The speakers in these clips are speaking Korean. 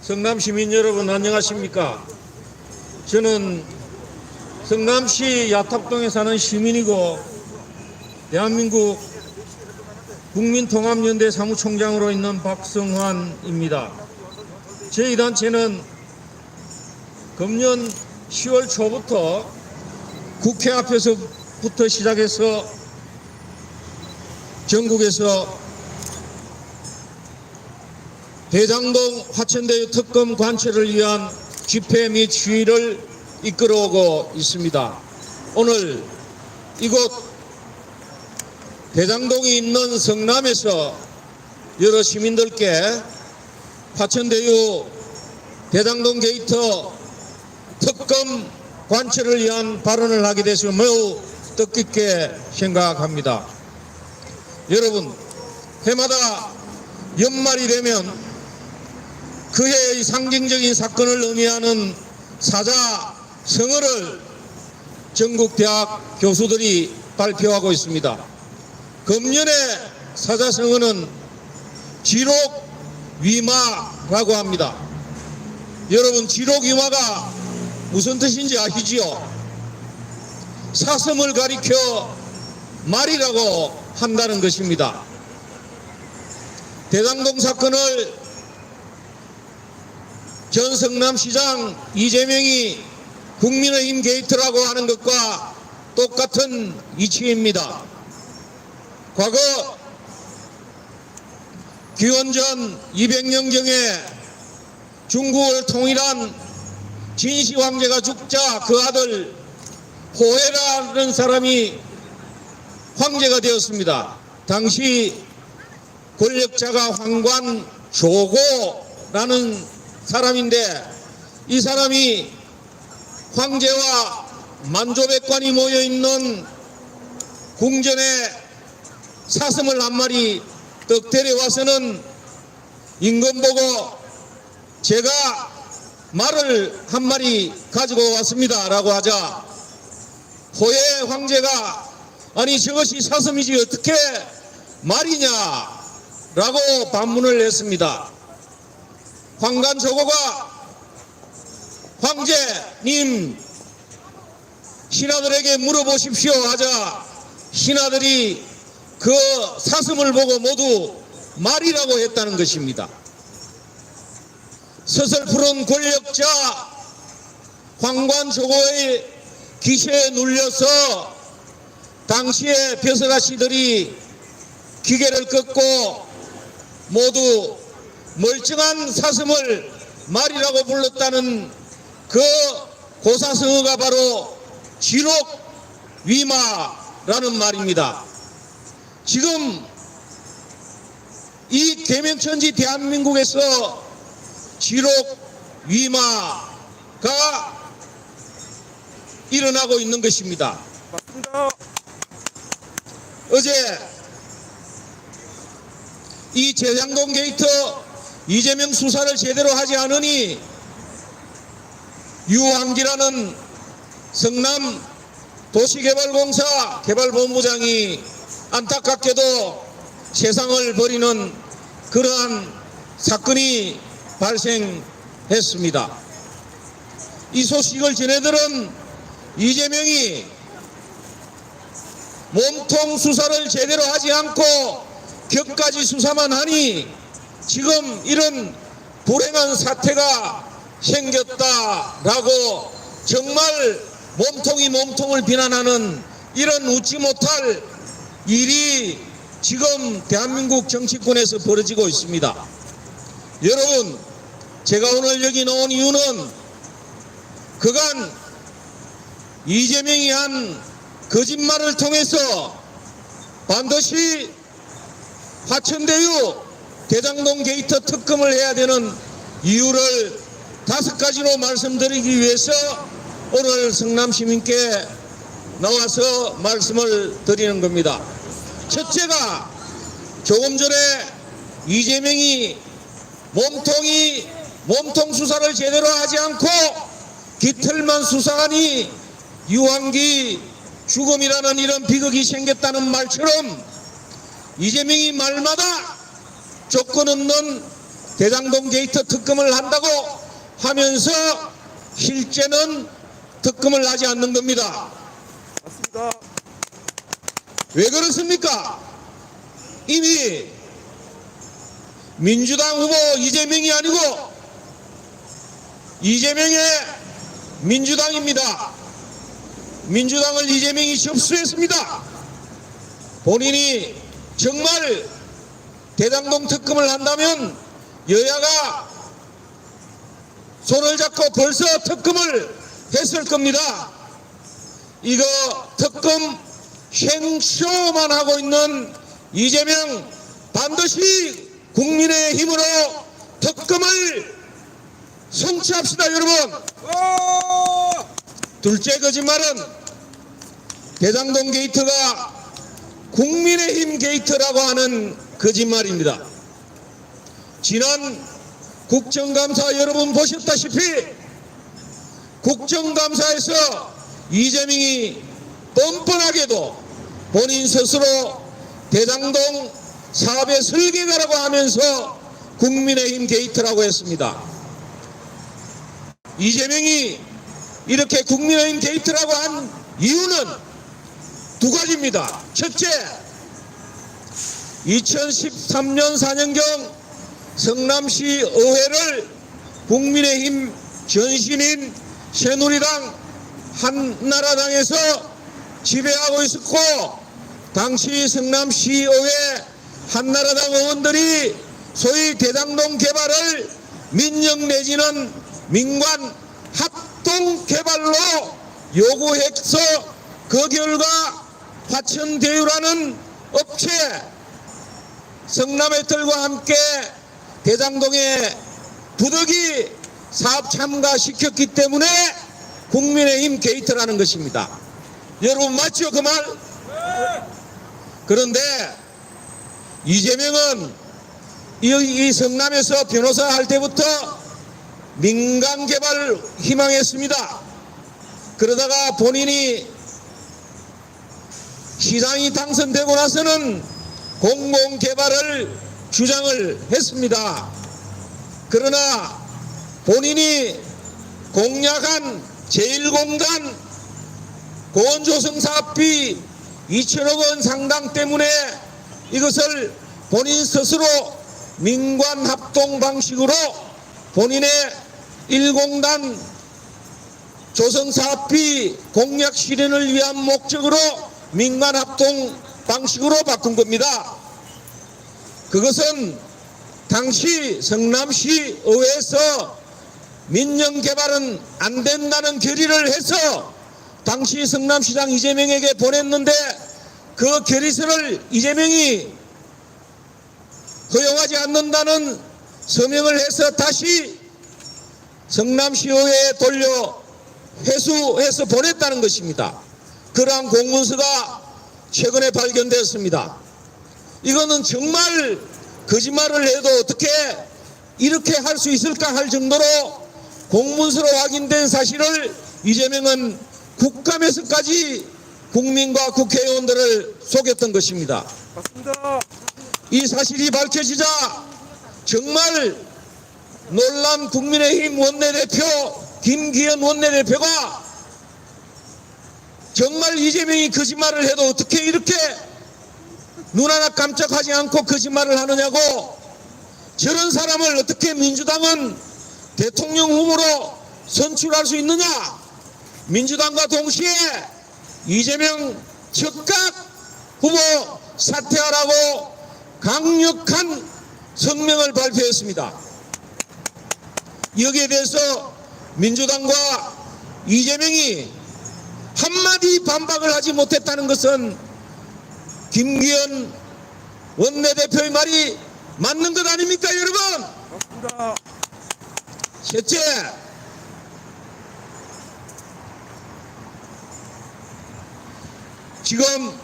성남 시민 여러분 안녕하십니까? 저는 성남시 야탑동에 사는 시민이고 대한민국 국민통합연대 사무총장으로 있는 박성환입니다. 저희 단체는 금년 10월 초부터 국회 앞에서부터 시작해서 전국에서 대장동 화천대유 특검 관철을 위한 집회 및 시위를 이끌어오고 있습니다. 오늘 이곳 대장동이 있는 성남에서 여러 시민들께 화천대유 대장동 게이트 특검 관철을 위한 발언을 하게 돼서 매우 뜻깊게 생각합니다. 여러분, 해마다 연말이 되면 그 해의 상징적인 사건을 의미하는 사자성어를 전국 대학 교수들이 발표하고 있습니다. 금년의 사자성어는 지록위마라고 합니다. 여러분, 지록위마가 무슨 뜻인지 아시지요? 사슴을 가리켜 말이라고 한다는 것입니다. 대장동 사건을 전 성남시장 이재명이 국민의힘 게이트라고 하는 것과 똑같은 이치입니다. 과거 기원전 200년경에 중국을 통일한 진시 황제가 죽자 그 아들 호해라는 사람이 황제가 되었습니다. 당시 권력자가 황관조고라는 사람인데 이 사람이 황제와 만조백관이 모여있는 궁전에 사슴을 한 마리 떡 데려와서는 임금 보고 제가 말을 한 마리 가지고 왔습니다 라고 하자 호해 황제가 아니 저것이 사슴이지 어떻게 말이냐 라고 반문을 했습니다. 황관조고가 황제님 신하들에게 물어보십시오 하자 신하들이 그 사슴을 보고 모두 말이라고 했다는 것입니다. 서슬푸른 권력자 황관조고의 기세에 눌려서 당시의 벼슬아씨들이 기계를 꺾고 모두 멀쩡한 사슴을 말이라고 불렀다는 그 고사성어가 바로 지록위마라는 말입니다. 지금 이 개명천지 대한민국에서 지록위마가 일어나고 있는 것입니다. 어제 이 대장동 게이트 이재명 수사를 제대로 하지 않으니 유황기라는 성남 도시개발공사 개발본부장이 안타깝게도 세상을 버리는 그러한 사건이 발생했습니다. 이 소식을 전해들은 이재명이 몸통 수사를 제대로 하지 않고 격가지 수사만 하니 지금 이런 불행한 사태가 생겼다라고 정말 몸통이 몸통을 비난하는 이런 웃지 못할 일이 지금 대한민국 정치권에서 벌어지고 있습니다. 여러분, 제가 오늘 여기 나온 이유는 그간 이재명이 한 거짓말을 통해서 반드시 화천대유 대장동 게이트 특검을 해야 되는 이유를 5가지로 말씀드리기 위해서 오늘 성남 시민께 나와서 말씀을 드리는 겁니다. 첫째가 조금 전에 이재명이 몸통 수사를 제대로 하지 않고 깃털만 수사하니 유한기 죽음이라는 이런 비극이 생겼다는 말처럼 이재명이 말마다 조건 없는 대장동 게이트 특검을 한다고 하면서 실제는 특검을 하지 않는 겁니다. 맞습니다. 왜 그렇습니까? 이미 민주당 후보 이재명이 아니고 이재명의 민주당입니다. 민주당을 이재명이 접수했습니다. 본인이 정말 대장동 특검을 한다면 여야가 손을 잡고 벌써 특검을 했을 겁니다. 이거 특검 행쇼만 하고 있는 이재명 반드시 국민의 힘으로 특검을 성취합시다, 여러분. 둘째 거짓말은 대장동 게이트가 국민의힘 게이트라고 하는 거짓말입니다. 지난 국정감사 여러분 보셨다시피 국정감사에서 이재명이 뻔뻔하게도 본인 스스로 대장동 사업의 설계가라고 하면서 국민의힘 게이트라고 했습니다. 이재명이 이렇게 국민의힘 게이트라고 한 이유는 두 가지입니다. 첫째, 2013년 4년경 성남시 의회를 국민의힘 전신인 새누리당 한나라당에서 지배하고 있었고, 당시 성남시의회 한나라당 의원들이 소위 대장동 개발을 민영 내지는 민관 합동 개발로 요구해서 그 결과 화천대유라는 업체 성남의털과 함께 대장동에 부득이 사업 참가시켰기 때문에 국민의힘 게이트라는 것입니다. 여러분 맞죠 그 말? 그런데 이재명은 이 성남에서 변호사 할 때부터 민간 개발 희망했습니다. 그러다가 본인이 시장이 당선되고 나서는 공공 개발을 주장을 했습니다. 그러나 본인이 공약한 제1공단 고원조성 사업비 2천억 원 상당 때문에 이것을 본인 스스로 민관 합동 방식으로 본인의 1공단 조성 사업비 공약 실현을 위한 목적으로 민관 합동 방식으로 바꾼 겁니다. 그것은 당시 성남시 의회에서 민영 개발은 안 된다는 결의를 해서 당시 성남시장 이재명에게 보냈는데 그 결의서를 이재명이 허용하지 않는다는 서명을 해서 다시 성남시의회에 돌려 회수해서 보냈다는 것입니다. 그러한 공문서가 최근에 발견되었습니다. 이거는 정말 거짓말을 해도 어떻게 이렇게 할 수 있을까 할 정도로 공문서로 확인된 사실을 이재명은 국감에서까지 국민과 국회의원들을 속였던 것입니다. 맞습니다. 이 사실이 밝혀지자 정말 놀란 국민의힘 원내대표 김기현 원내대표가 정말 이재명이 거짓말을 해도 어떻게 이렇게 눈 하나 깜짝하지 않고 거짓말을 하느냐고, 저런 사람을 어떻게 민주당은 대통령 후보로 선출할 수 있느냐, 민주당과 동시에 이재명 즉각 후보 사퇴하라고 강력한 성명을 발표했습니다. 여기에 대해서 민주당과 이재명이 한마디 반박을 하지 못했다는 것은 김기현 원내대표의 말이 맞는 것 아닙니까, 여러분? 맞습니다. 셋째, 지금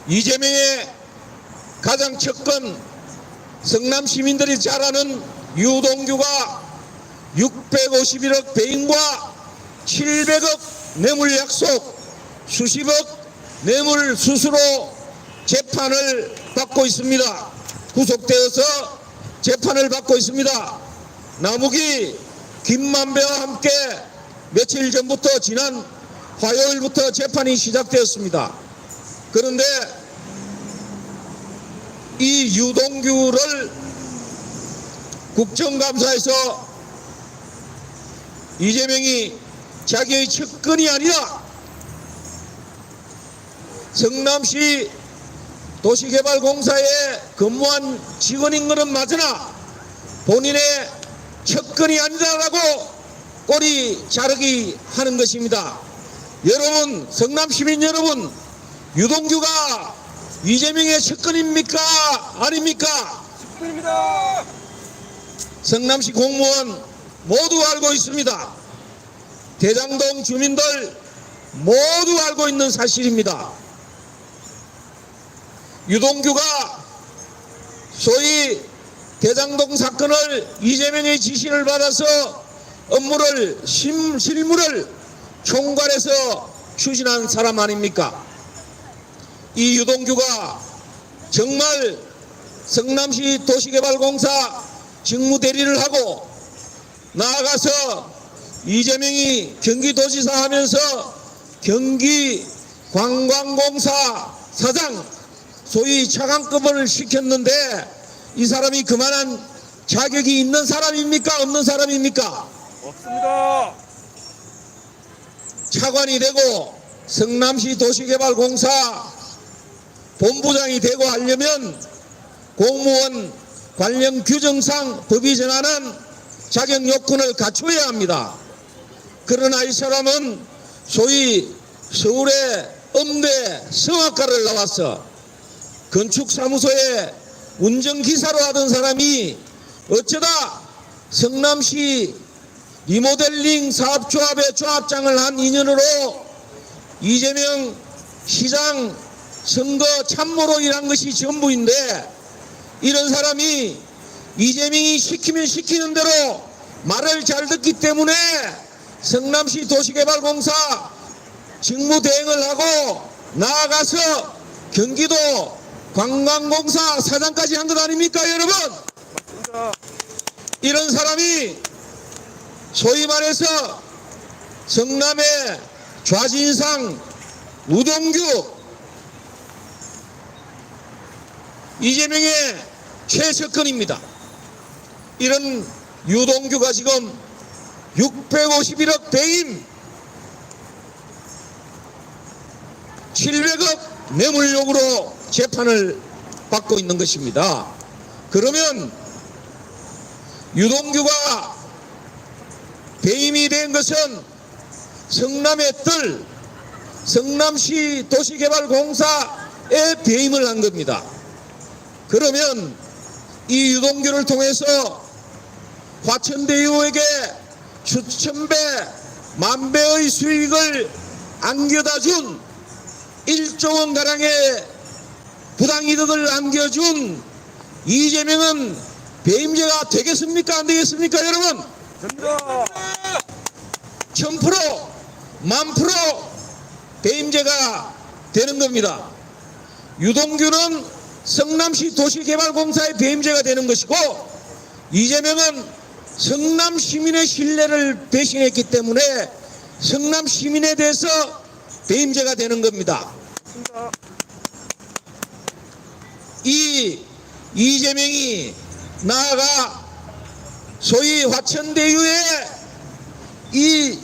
이재명의 가장 첫건 성남 시민들이 잘 아는 유동규가 651억 배임과 700억 뇌물 약속, 수십억 뇌물 수수로 재판을 받고 있습니다. 구속되어서 재판을 받고 있습니다. 남욱이 김만배와 함께 며칠 전부터 지난 화요일부터 재판이 시작되었습니다. 그런데 이 유동규를 국정감사에서 이재명이 자기의 측근이 아니라 성남시 도시개발공사에 근무한 직원인 것은 맞으나 본인의 측근이 아니다라고 꼬리 자르기 하는 것입니다. 여러분, 성남시민 여러분, 유동규가 이재명의 측근입니까? 아닙니까? 축구입니다. 성남시 공무원 모두 알고 있습니다. 대장동 주민들 모두 알고 있는 사실입니다. 유동규가 소위 대장동 사건을 이재명의 지시를 받아서 업무를 실무를 총괄해서 추진한 사람 아닙니까? 이 유동규가 정말 성남시 도시개발공사 직무대리를 하고 나아가서 이재명이 경기도지사 하면서 경기관광공사 사장 소위 차관급을 시켰는데 이 사람이 그만한 자격이 있는 사람입니까? 없는 사람입니까? 없습니다. 차관이 되고 성남시 도시개발공사 본부장이 되고 하려면 공무원 관련 규정상 법이 정하는 자격 요건을 갖춰야 합니다. 그러나 이 사람은 소위 서울의 음대 성악과를 나와서 건축사무소에 운전기사로 하던 사람이 어쩌다 성남시 리모델링 사업조합의 조합장을 한 인연으로 이재명 시장 선거 참모로 일한 것이 전부인데, 이런 사람이 이재명이 시키면 시키는 대로 말을 잘 듣기 때문에 성남시 도시개발공사 직무대행을 하고 나아가서 경기도 관광공사 사장까지 한 것 아닙니까, 여러분? 맞습니다. 이런 사람이 소위 말해서 성남의 좌진상 유동규, 이재명의 최측근입니다. 이런 유동규가 지금 651억 배임 700억 뇌물용으로 재판을 받고 있는 것입니다. 그러면 유동규가 배임이 된 것은 성남의 뜰 성남시 도시개발공사에 배임을 한 겁니다. 그러면 이 유동규를 통해서 화천대유에게 수천 배, 만 배의 수익을 안겨다 준 1조 원 가량의 부당이득을 안겨준 이재명은 배임죄가 되겠습니까? 안 되겠습니까, 여러분? 됩니다. 1000%, 10,000% 배임죄가 되는 겁니다. 유동규는 성남시 도시개발공사의 배임죄가 되는 것이고, 이재명은 성남 시민의 신뢰를 배신했기 때문에 성남 시민에 대해서 배임죄가 되는 겁니다. 맞습니다. 이 이재명이 나아가 소위 화천대유의 이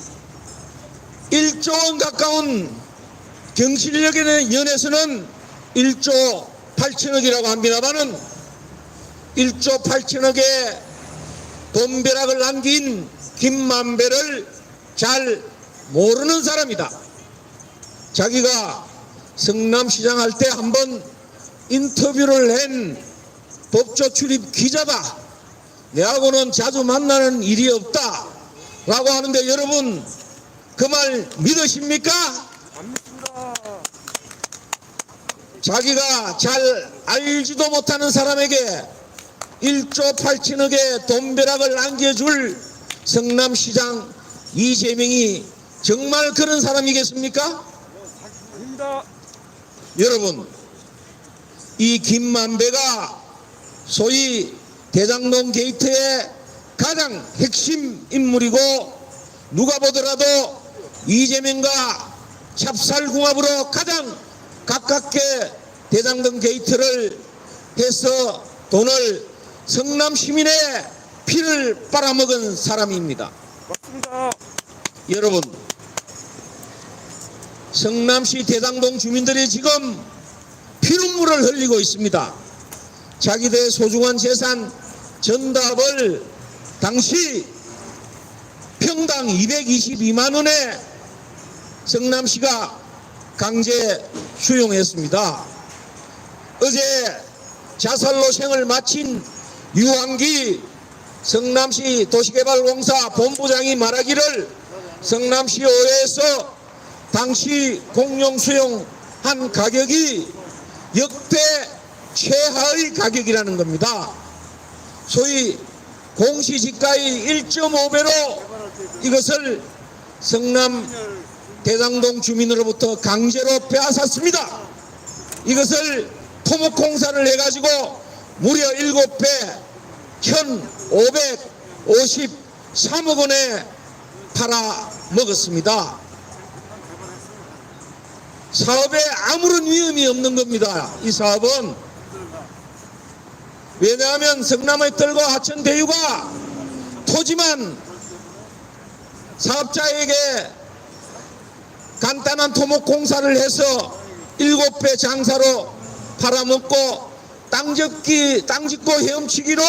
1조 원 가까운 경실력에 연해서는 1조 8천억이라고 합니다만은 1조 8천억의 돈벼락을 남긴 김만배를 잘 모르는 사람이다. 자기가 성남시장 할 때 한번 인터뷰를 한 법조 출입 기자다. 내하고는 자주 만나는 일이 없다. 라고 하는데 여러분 그 말 믿으십니까? 안 믿습니다. 자기가 잘 알지도 못하는 사람에게 1조 8천억의 돈벼락을 안겨줄 성남시장 이재명이 정말 그런 사람이겠습니까? 아닙니다. 여러분, 이 김만배가 소위 대장동 게이트의 가장 핵심 인물이고 누가 보더라도 이재명과 찹쌀궁합으로 가장 가깝게 대장동 게이트를 해서 돈을 성남 시민의 피를 빨아먹은 사람입니다. 맞습니다. 여러분, 성남시 대장동 주민들이 지금 피눈물을 흘리고 있습니다. 자기들의 소중한 재산 전답을 당시 평당 222만 원에 성남시가 강제 수용했습니다. 어제 자살로 생을 마친 유한기 성남시 도시개발공사 본부장이 말하기를 성남시 의회에서 당시 공용 수용한 가격이 역대 최하의 가격이라는 겁니다. 소위 공시지가의 1.5배로 이것을 성남 대장동 주민으로부터 강제로 빼앗았습니다. 이것을 토목공사를 해가지고 무려 7배 1,553억 원에 팔아먹었습니다. 사업에 아무런 위험이 없는 겁니다. 이 사업은. 왜냐하면 성남의 뜰과 하천 대유가 토지만 사업자에게 간단한 토목공사를 해서 7배 장사로 팔아먹고 땅짓고 헤엄치기로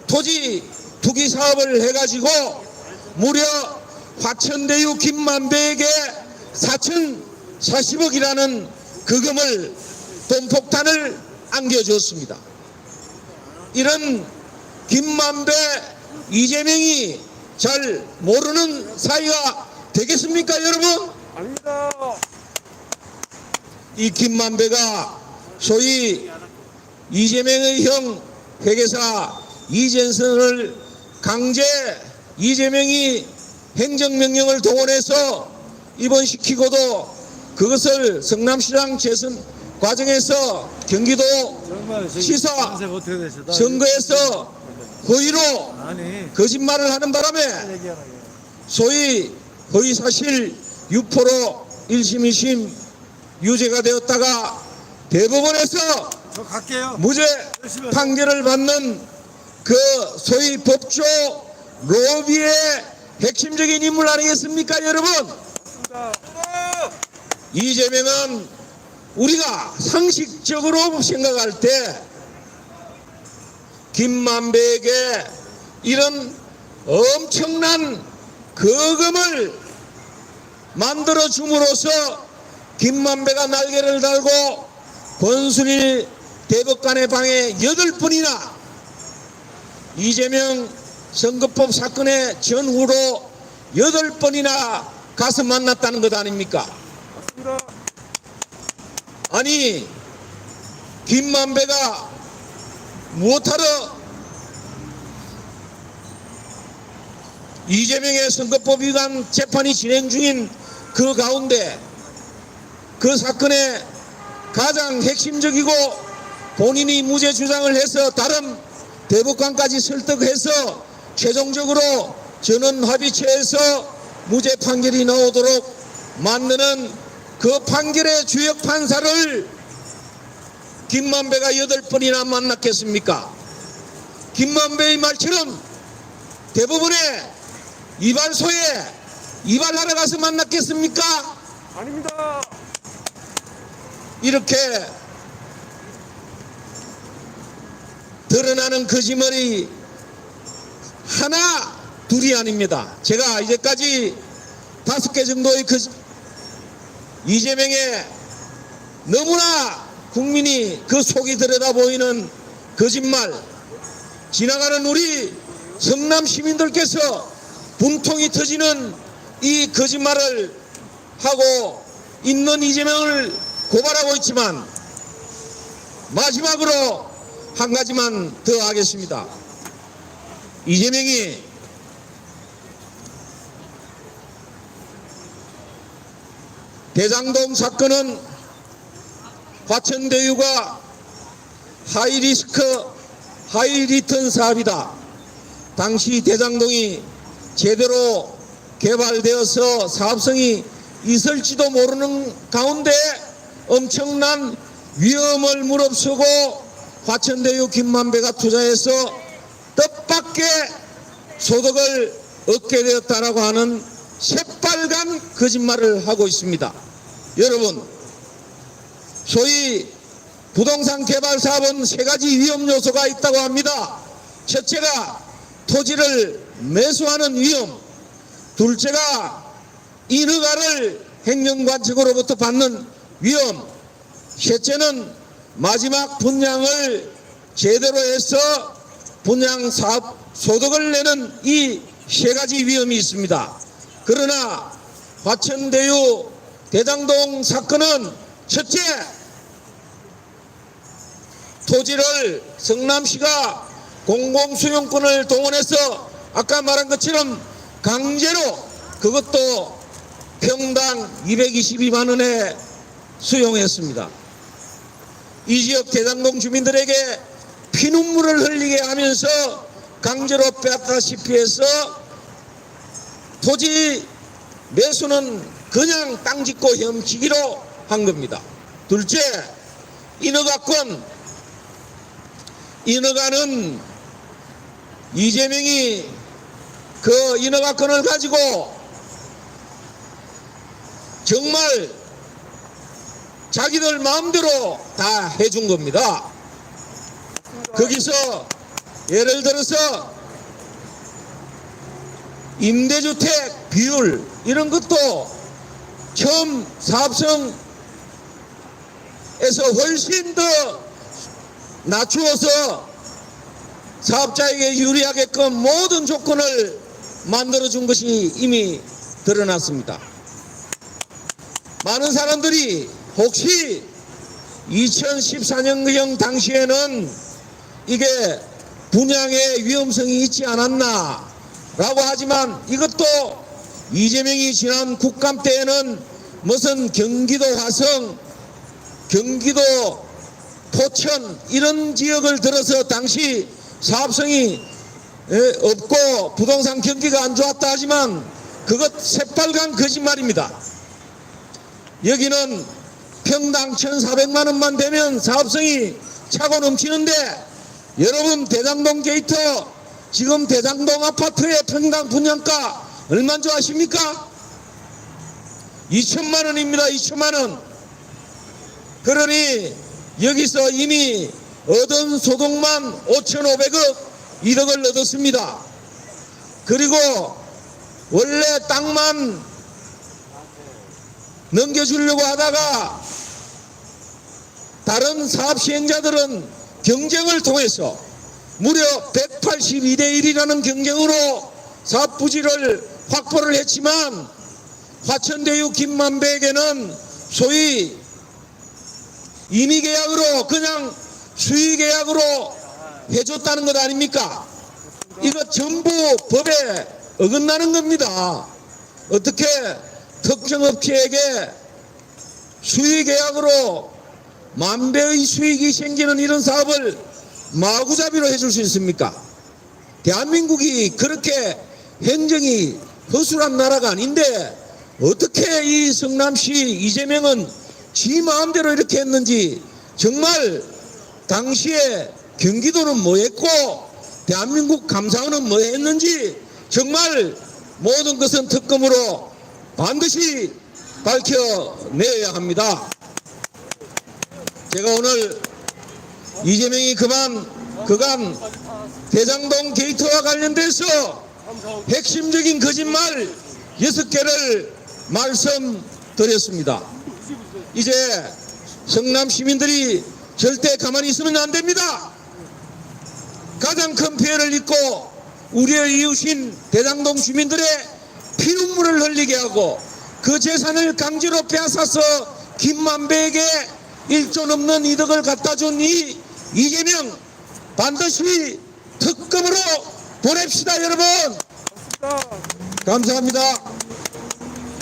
토지 투기 사업을 해가지고 무려 화천대유 김만배에게 4,040억이라는 금을 돈폭탄을 안겨줬습니다. 이런 김만배, 이재명이 잘 모르는 사이가 되겠습니까, 여러분? 아닙니다. 이 김만배가 소위 이재명의 형 회계사 이젠선을 강제 이재명이 행정명령을 동원해서 입원시키고도 그것을 성남시장 재선 과정에서 경기도 시사 선거에서 허위로 거짓말을 하는 바람에 소위 허위사실 유포로 1심 2심 유죄가 되었다가 대법원에서 무죄 판결을 받는 그 소위 법조 로비의 핵심적인 인물 아니겠습니까, 여러분? 이재명은 우리가 상식적으로 생각할 때 김만배에게 이런 엄청난 거금을 만들어 줌으로써 김만배가 날개를 달고 권순일 대법관의 방에 8번이나 이재명 선거법 사건의 전후로 8번이나 가서 만났다는 것 아닙니까? 맞습니다. 아니, 김만배가 무엇하러 이재명의 선거법 위반 재판이 진행 중인 그 가운데 그 사건의 가장 핵심적이고 본인이 무죄 주장을 해서 다른 대법관까지 설득해서 최종적으로 전원 합의체에서 무죄 판결이 나오도록 만드는 그 판결의 주역 판사를 김만배가 8번이나 만났겠습니까? 김만배의 말처럼 대법원의 이발소에 이발하러 가서 만났겠습니까? 아닙니다. 이렇게 드러나는 거짓말이 하나 둘이 아닙니다. 제가 이제까지 5개 정도의 이재명의 너무나 국민이 그 속이 들여다 보이는 거짓말, 지나가는 우리 성남 시민들께서 분통이 터지는 이 거짓말을 하고 있는 이재명을 고발하고 있지만 마지막으로 한 가지만 더 하겠습니다. 이재명이 대장동 사건은 화천대유가 하이리스크 하이리턴 사업이다. 당시 대장동이 제대로 개발되어서 사업성이 있을지도 모르는 가운데 엄청난 위험을 무릅쓰고 화천대유 김만배가 투자해서 뜻밖의 소득을 얻게 되었다라고 하는 새빨간 거짓말을 하고 있습니다. 여러분, 소위 부동산 개발 사업은 세 가지 위험 요소가 있다고 합니다. 첫째가 토지를 매수하는 위험, 둘째가 인허가를 행정관청으로부터 받는 위험, 셋째는 마지막 분양을 제대로 해서 분양 사업 소득을 내는 이 세 가지 위험이 있습니다. 그러나 화천대유 대장동 사건은 첫째, 토지를 성남시가 공공수용권을 동원해서 아까 말한 것처럼 강제로, 그것도 평당 222만 원에 수용했습니다. 이 지역 대장동 주민들에게 피눈물을 흘리게 하면서 강제로 빼앗다시피 해서 토지 매수는 그냥 땅 짓고 혐치기로 한 겁니다. 둘째, 인허가권. 인허가는 이재명이 그 인허가권을 가지고 정말 자기들 마음대로 다 해준 겁니다. 거기서 예를 들어서 임대주택 비율 이런 것도 처음 사업성에서 훨씬 더 낮추어서 사업자에게 유리하게끔 모든 조건을 만들어준 것이 이미 드러났습니다. 많은 사람들이 혹시 2014년경 당시에는 이게 분양의 위험성이 있지 않았나 라고 하지만, 이것도 이재명이 지난 국감 때에는 무슨 경기도 화성, 경기도 포천 이런 지역을 들어서 당시 사업성이 없고 부동산 경기가 안 좋았다 하지만 그것 새빨간 거짓말입니다. 여기는 평당 1,400만 원만 되면 사업성이 차고 넘치는데, 여러분 대장동 게이트 지금 대장동 아파트의 평당 분양가 얼마인 줄 아십니까? 2천만 원입니다. 2천만 원. 그러니 여기서 이미 얻은 소득만 5,500억 이득을 얻었습니다. 그리고 원래 땅만 넘겨주려고 하다가 다른 사업 시행자들은 경쟁을 통해서 무려 182대 1이라는 경쟁으로 사업 부지를 확보를 했지만, 화천대유 김만배에게는 소위 임의계약으로 그냥 수의계약으로 해줬다는 것 아닙니까? 이거 전부 법에 어긋나는 겁니다. 어떻게 특정 업체에게 수의계약으로 만배의 수익이 생기는 이런 사업을 마구잡이로 해줄 수 있습니까? 대한민국이 그렇게 행정이 허술한 나라가 아닌데 어떻게 이 성남시 이재명은 지 마음대로 이렇게 했는지, 정말 당시에 경기도는 뭐 했고 대한민국 감사원은 뭐 했는지 정말 모든 것은 특검으로 반드시 밝혀내야 합니다. 제가 오늘 이재명이 그간 대장동 게이트와 관련돼서 핵심적인 거짓말 6개를 말씀드렸습니다. 이제 성남 시민들이 절대 가만히 있으면 안 됩니다. 가장 큰 피해를 입고 우리의 이웃인 대장동 주민들의 피눈물을 흘리게 하고 그 재산을 강제로 빼앗아서 김만배에게 1조 넘는 이득을 갖다 준 이 이재명 반드시 특검으로 보냅시다, 여러분. 감사합니다.